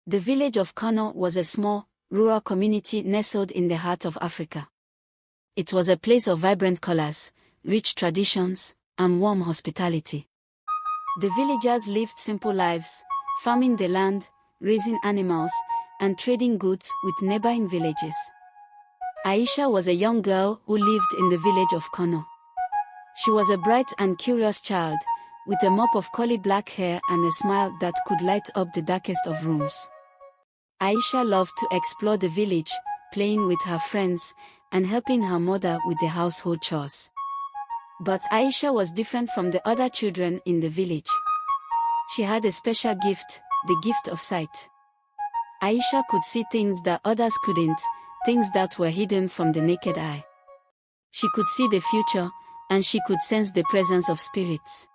The village of Kano was a small, rural community nestled in the heart of Africa. It was a place of vibrant colors, rich traditions, and warm hospitality. The villagers lived simple lives, farming the land, raising animals, and trading goods with neighboring villages. Aisha was a young girl who lived in the village of Kano. She was a bright and curious child, with a mop of curly black hair and a smile that could light up the darkest of rooms. Aisha loved to explore the village, playing with her friends, and helping her mother with the household chores. But Aisha was different from the other children in the village. She had a special gift, the gift of sight. Aisha could see things that others couldn't, things that were hidden from the naked eye. She could see the future, and she could sense the presence of spirits.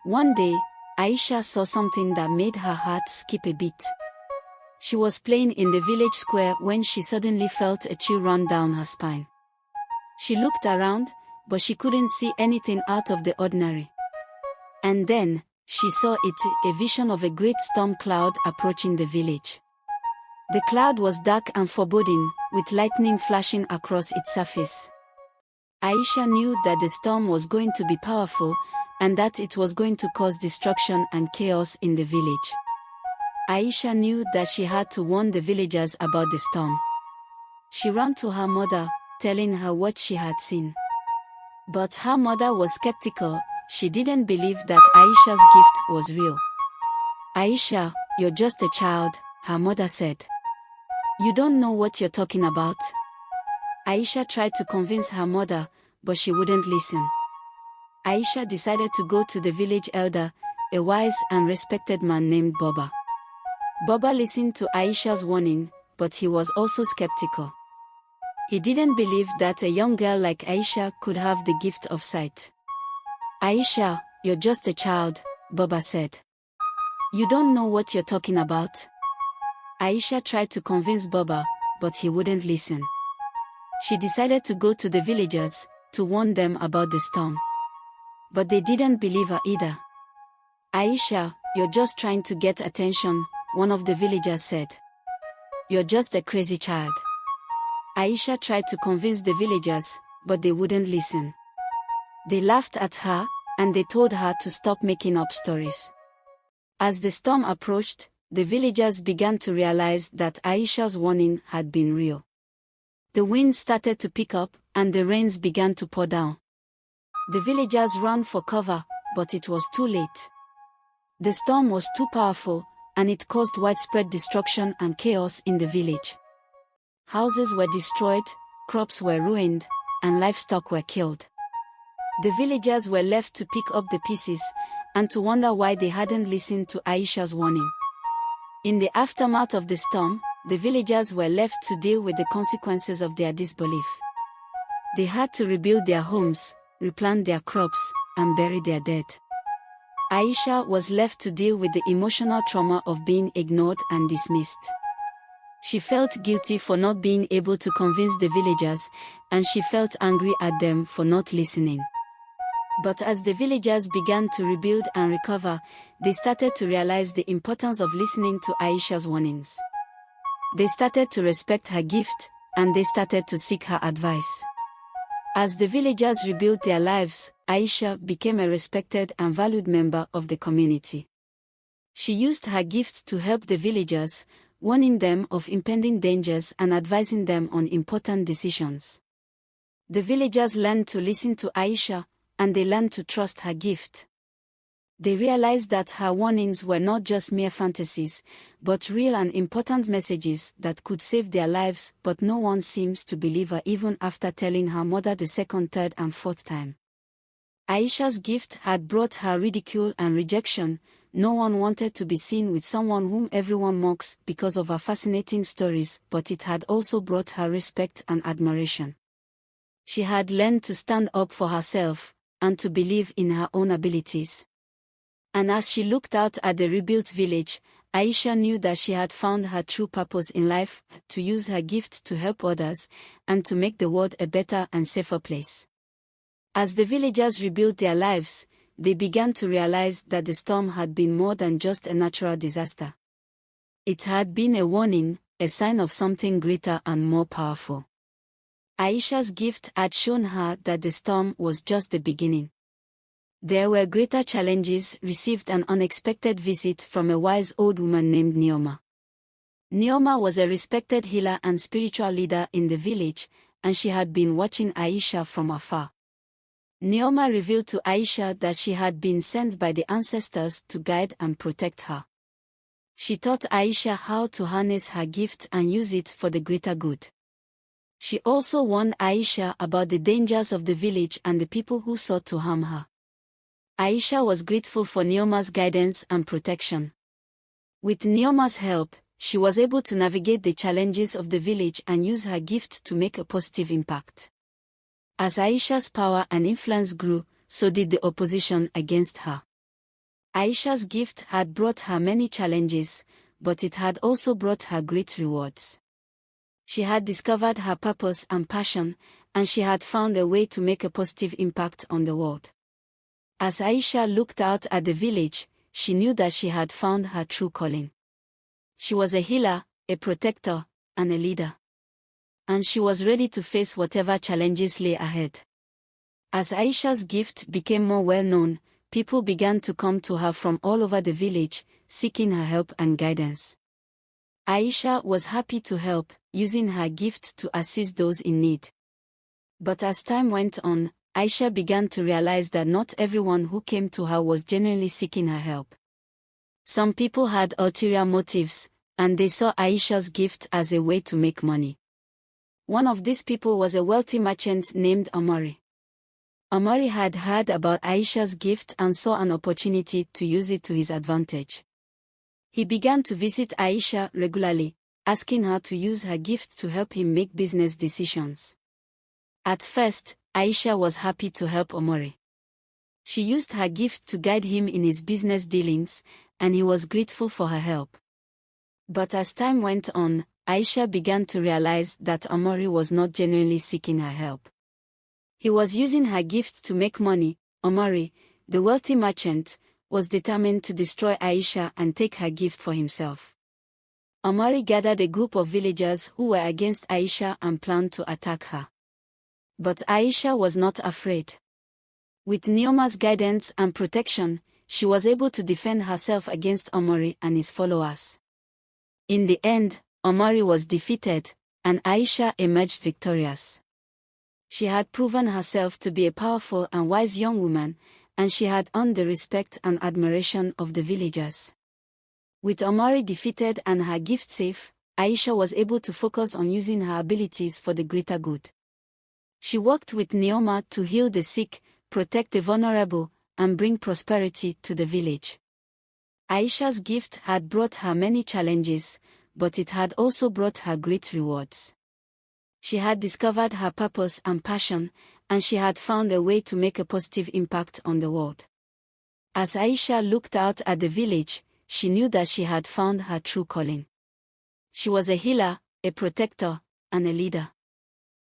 One day, Aisha saw something that made her heart skip a beat. She was playing in the village square when she suddenly felt a chill run down her spine. She looked around, but she couldn't see anything out of the ordinary. And then, she saw a vision of a great storm cloud approaching the village. The cloud was dark and foreboding, with lightning flashing across its surface. Aisha knew that the storm was going to be powerful, and that it was going to cause destruction and chaos in the village. Aisha knew that she had to warn the villagers about the storm. She ran to her mother, telling her what she had seen. But her mother was skeptical. She didn't believe that Aisha's gift was real. "Aisha, you're just a child," her mother said. "You don't know what you're talking about." Aisha tried to convince her mother, but she wouldn't listen. Aisha decided to go to the village elder, a wise and respected man named Baba. Baba listened to Aisha's warning, but he was also skeptical. He didn't believe that a young girl like Aisha could have the gift of sight. "Aisha, you're just a child," Baba said. "You don't know what you're talking about." Aisha tried to convince Baba, but he wouldn't listen. She decided to go to the villagers, to warn them about the storm. But they didn't believe her either. "Aisha, you're just trying to get attention," one of the villagers said. "You're just a crazy child." Aisha tried to convince the villagers, but they wouldn't listen. They laughed at her, and they told her to stop making up stories. As the storm approached, the villagers began to realize that Aisha's warning had been real. The wind started to pick up, and the rains began to pour down. The villagers ran for cover, but it was too late. The storm was too powerful, and it caused widespread destruction and chaos in the village. Houses were destroyed, crops were ruined, and livestock were killed. The villagers were left to pick up the pieces, and to wonder why they hadn't listened to Aisha's warning. In the aftermath of the storm, the villagers were left to deal with the consequences of their disbelief. They had to rebuild their homes, replant their crops, and bury their dead. Aisha was left to deal with the emotional trauma of being ignored and dismissed. She felt guilty for not being able to convince the villagers, and she felt angry at them for not listening. But as the villagers began to rebuild and recover, they started to realize the importance of listening to Aisha's warnings. They started to respect her gift, and they started to seek her advice. As the villagers rebuilt their lives, Aisha became a respected and valued member of the community. She used her gift to help the villagers, warning them of impending dangers and advising them on important decisions. The villagers learned to listen to Aisha, and they learned to trust her gift. They realized that her warnings were not just mere fantasies, but real and important messages that could save their lives, but no one seems to believe her even after telling her mother the second, third, and fourth time. Aisha's gift had brought her ridicule and rejection. No one wanted to be seen with someone whom everyone mocks because of her fascinating stories, but it had also brought her respect and admiration. She had learned to stand up for herself, and to believe in her own abilities. And as she looked out at the rebuilt village, Aisha knew that she had found her true purpose in life, to use her gift to help others, and to make the world a better and safer place. As the villagers rebuilt their lives, they began to realize that the storm had been more than just a natural disaster. It had been a warning, a sign of something greater and more powerful. Aisha's gift had shown her that the storm was just the beginning. There were greater challenges. Received an unexpected visit from a wise old woman named Neoma. Neoma was a respected healer and spiritual leader in the village, and she had been watching Aisha from afar. Neoma revealed to Aisha that she had been sent by the ancestors to guide and protect her. She taught Aisha how to harness her gift and use it for the greater good. She also warned Aisha about the dangers of the village and the people who sought to harm her. Aisha was grateful for Neoma's guidance and protection. With Neoma's help, she was able to navigate the challenges of the village and use her gift to make a positive impact. As Aisha's power and influence grew, so did the opposition against her. Aisha's gift had brought her many challenges, but it had also brought her great rewards. She had discovered her purpose and passion, and she had found a way to make a positive impact on the world. As Aisha looked out at the village, she knew that she had found her true calling. She was a healer, a protector, and a leader. And she was ready to face whatever challenges lay ahead. As Aisha's gift became more well-known, people began to come to her from all over the village, seeking her help and guidance. Aisha was happy to help, using her gift to assist those in need. But as time went on, Aisha began to realize that not everyone who came to her was genuinely seeking her help. Some people had ulterior motives, and they saw Aisha's gift as a way to make money. One of these people was a wealthy merchant named Omari. Omari had heard about Aisha's gift and saw an opportunity to use it to his advantage. He began to visit Aisha regularly, asking her to use her gift to help him make business decisions. At first, Aisha was happy to help Omari. She used her gift to guide him in his business dealings, and he was grateful for her help. But as time went on, Aisha began to realize that Omari was not genuinely seeking her help. He was using her gift to make money. Omari, the wealthy merchant, was determined to destroy Aisha and take her gift for himself. Omari gathered a group of villagers who were against Aisha and planned to attack her. But Aisha was not afraid. With Neoma's guidance and protection, she was able to defend herself against Omari and his followers. In the end, Omari was defeated, and Aisha emerged victorious. She had proven herself to be a powerful and wise young woman, and she had earned the respect and admiration of the villagers. With Omari defeated and her gift safe, Aisha was able to focus on using her abilities for the greater good. She worked with Neoma to heal the sick, protect the vulnerable, and bring prosperity to the village. Aisha's gift had brought her many challenges, but it had also brought her great rewards. She had discovered her purpose and passion, and she had found a way to make a positive impact on the world. As Aisha looked out at the village, she knew that she had found her true calling. She was a healer, a protector, and a leader.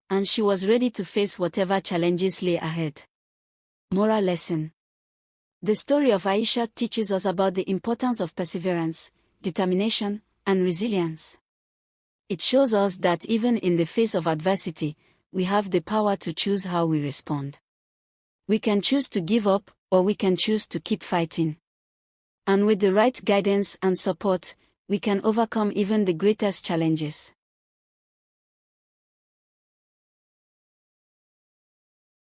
And she was ready to face whatever challenges lay ahead. Moral lesson. The story of Aisha teaches us about the importance of perseverance, determination, and resilience. It shows us that even in the face of adversity, we have the power to choose how we respond. We can choose to give up, or we can choose to keep fighting. And with the right guidance and support, we can overcome even the greatest challenges.